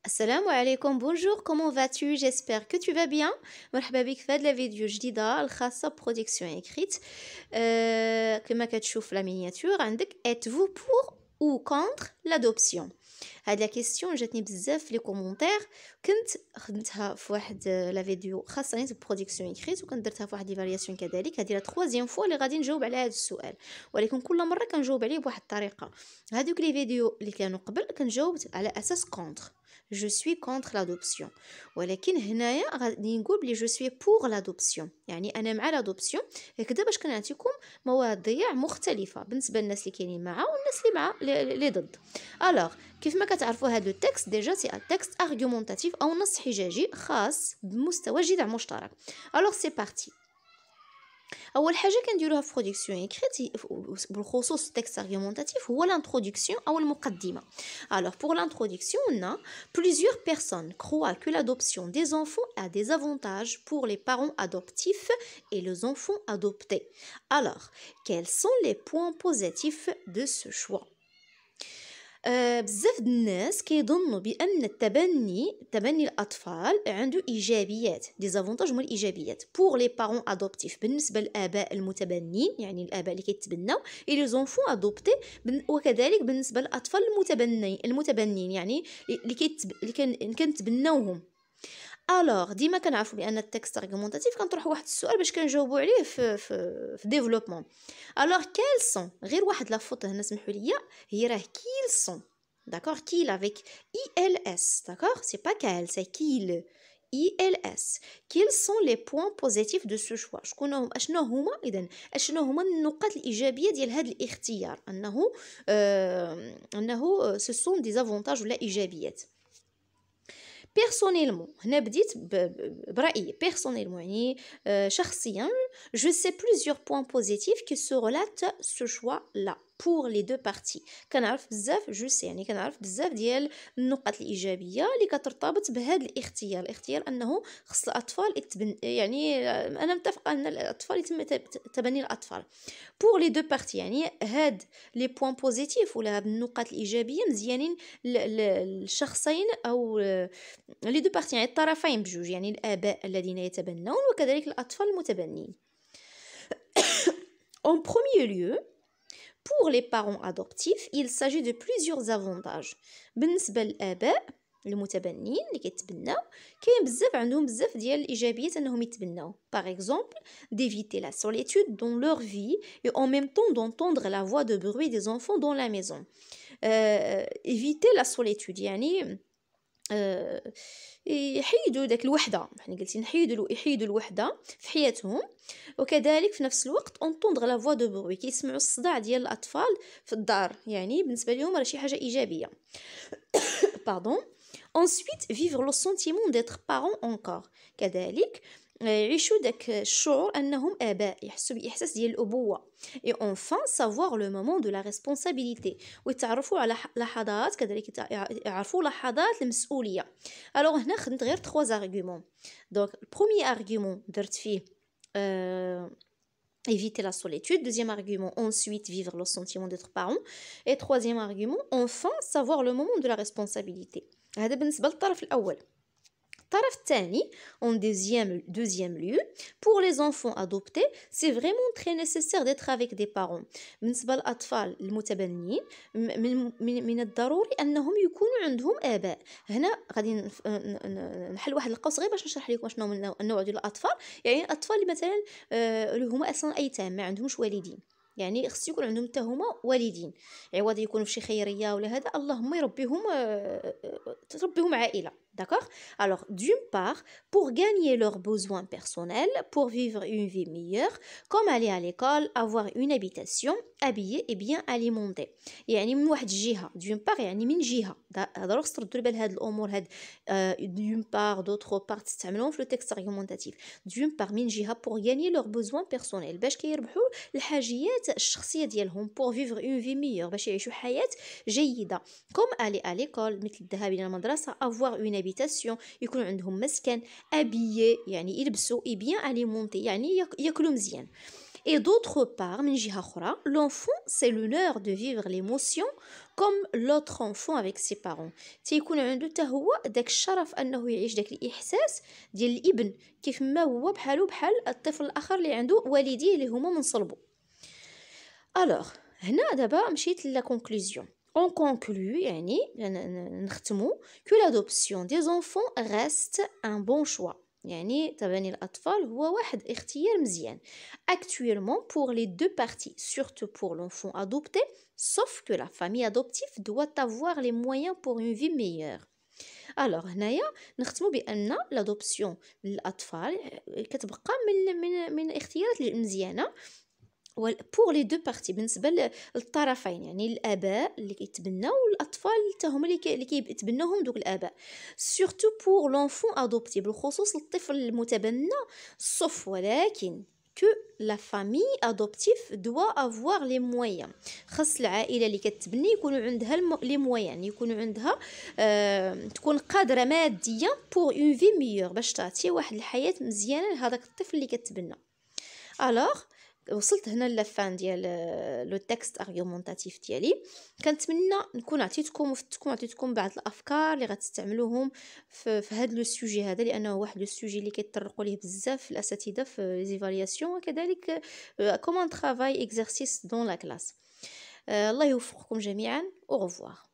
Assalamu alaikum, bonjour, comment vas-tu? J'espère que tu vas bien. مرحبا بك في هذه الفيديو الجديدة الخاصة بproduction écrite. كما كتشوف لا مينياتور عندك êtes-vous pour ou contre l'adoption؟ هاد لا كيسيون جاتني بزاف في لي كومونتير، كنت خدمتها في واحد لا فيديو خاصه نيت ببرودكسيون اكريت، وكنت درتها في واحد ليفالياسيون كذلك. هذه لا تروازيام فوا اللي غادي نجاوب على هذا السؤال، ولكن كل مره كنجاوب عليه بواحد الطريقه. هذوك لي فيديو اللي كانوا قبل كنجاوبت على اساس كونتر، je suis contre l'adoption، ولكن هنايا غادي نقول بلي je suis pour l'adoption، يعني انا مع l'adoption. هكذا باش كنعطيكم مواضيع مختلفه بالنسبه للناس اللي كاينين مع والناس اللي مع اللي ضد. الوغ كيف ما كتعرفوا هذا التكست ديجا سي ان تكست ارغومونتاتيف او نص حجاجي خاص بمستوى جذع مشترك. الوغ سي بارتي. اول حاجه كنديروها في برودكسيون اكريت بالخصوص التكست ارغومونتاتيف هو l'introduction او المقدمه. Alors pour l'introduction, on a plusieurs personnes croient que l'adoption des enfants a des avantages pour les parents adoptifs et les enfants adoptés. Alors, quels sont les points positifs de ce choix? بزاف د الناس كيظنوا بان تبني الاطفال عنده ايجابيات، دي زافونتاج هما الايجابيات بور لي بارون ادوبتيف بالنسبه للاباء المتبنين، يعني الاباء اللي كيتبناو، اي لي زونفون ادوبتي وكذلك بالنسبه للاطفال المتبنين يعني اللي كنتبناوهم. الوغ ديما كنعرفوا بان التكست ارغومونتاتيف كنطرحوا واحد السؤال باش كنجاوبوا عليه في ديفلوبمون. الوغ كيل سون، غير واحد لا فوت هنا سمحوا لي، هي راه كيل سون، داكور، كيل افيك اي ال اس، داكور، سي با كال، سي كيل اي ال اس. كيل سون لي بوين بوزيتيف دو سو شوا، اشنو هما اذا اشنو هما النقاط الايجابيه ديال هذا الاختيار، انه سو سون دي زافونتاج ولا ايجابيات. personnellement هنا بديت برأيي personnellement يعني شخصيا je sais plusieurs points positifs qui se relatent ce choix là pour les deux parties. كنعرف بزاف جو سي، يعني كنعرف بزاف ديال النقط الايجابيه اللي كترتبط بهذا الاختيار انه خص الاطفال يعني انا متفقه ان الاطفال يتم تبني الاطفال pour les deux parties، يعني هاد لي بوين بوزيتيف ولا هاد النقاط الايجابيه مزيانين للشخصين او لي دو بارتي، يعني الطرفين بجوج، يعني الاباء الذين يتبنون وكذلك الاطفال المتبنين. En premier lieu, pour les parents adoptifs, il s'agit de plusieurs avantages. بالنسبة للآباء المتبنين اللي كيتبناو كاين بزاف عندهم بزاف ديال الايجابيات انهم يتبناو. par exemple d'éviter la solitude dans leur vie et en même temps d'entendre la voix de bruit des enfants dans la maison. éviter la solitude يعني يحيدوا داك الوحده، حنا قلتي يحيدوا الوحده في حياتهم، وكذلك في نفس الوقت entendre la voix de bruit، كيسمعوا الصداع ديال الاطفال في الدار، يعني بالنسبه لهم راه شي حاجه ايجابيه. pardon. ensuite vivre le sentiment d'être parent encore، كذلك يعيشوا داك الشعور انهم اباء، يحسوا باحساس ديال الابوه. et enfin savoir le moment de la responsabilité، ويتعرفوا على لحظات، كذلك يعرفوا لحظات المسؤوليه. الوغ هنا خدمت غير 3 ارغومون. دونك البروميير ارغومون درت فيه éviter la solitude, deuxième argument ensuite vivre le sentiment d'être parent, et troisième argument enfin savoir le moment de la responsabilité. هذا بالنسبه للطرف الاول. الطرف الثاني en deuxième lieu pour les enfants adoptés c'est vraiment très nécessaire d'être avec des parents. بالنسبه للاطفال المتبنين من الضروري انهم يكونوا عندهم اباء. هنا غادي نحل واحد القوس غير باش نشرح لكم شنو من النوع ديال الاطفال. يعني الاطفال اللي مثلا اللي هما اصلا ايتام ما عندهمش والدين، يعني خص يكون عندهم حتى هما والدين، عوض يكونوا في شي خيريه ولا هذا، اللهم تربيهم عائله. D'accord? Alors, d'une part, pour gagner leurs besoins personnels, pour vivre une vie meilleure, comme aller à l'école, avoir une habitation, habillée et bien alimentée. يعني من واحد الجهة، d'une part يعني من جهة، ضروري خص تردوا لبال هاد الأمور هاد d'une part, d'autre part تستعملوهم في التكست argumentatif. d'une part من جهة pour gagner leurs besoins personnels، باش كيربحوا الحاجيات الشخصية ديالهم، pour vivre une vie meilleure، باش يعيشوا حياة جيدة، comme aller à l'école مثل الذهاب إلى المدرسة، avoir une habitation يكون عندهم مسكن، habillé يعني يلبسوا، et bien alimenté يعني ياكلوا مزيان. Et d'autre part, من جهة أخرى, l'enfant, c'est l'honneur de vivre l'émotion comme l'autre enfant avec ses parents. تيكون عنده حتى هو داك الشرف أنه يعيش داك الإحساس ديال الابن كيف ما هو بحالو بحال الطفل الآخر اللي عنده والديه اللي هما من صلبه. Alors, هنا دابا مشيت لا conclusion. On conclut يعني نختمو que l'adoption des enfants reste un bon choix. يعني تبني الأطفال هو واحد اختيار مزيان. Actuellement pour les deux parties, surtout pour l'enfant adopté, sauf que la famille adoptive doit avoir les moyens pour une vie meilleure. Alors هنايا نختمو بأن l'adoption للأطفال كتبقى من الاختيارات المزيانة pour les deux parties بالنسبه للطرفين يعني الاباء اللي كيتبناو والاطفال حتى هما اللي كيتبناوهم دوك الاباء surtout pour l'enfant adopté بالخصوص للطفل المتبنى sauf ولكن que la famille adoptive doit avoir les moyens. خاص العائله اللي كتبني يكونوا عندها لي مويان يكونوا عندها تكون قادره ماديا pour une vie meilleure باش تعطي واحد الحياه مزيانه لهذاك الطفل اللي كتبنى. alors وصلت هنا للفان ديال لو تكست ارغيومونطاتيف ديالي. كنتمنى نكون عطيتكم بعض الافكار اللي غتستعملوهم في هذا لو سوجي هذا لانه واحد لو سوجي اللي كيتطرقوا ليه بزاف الاساتذه في لي زيفالياسيون وكذلك كومون ترافاي اكزرسيس دون لا كلاس. الله يوفقكم جميعا. au revoir.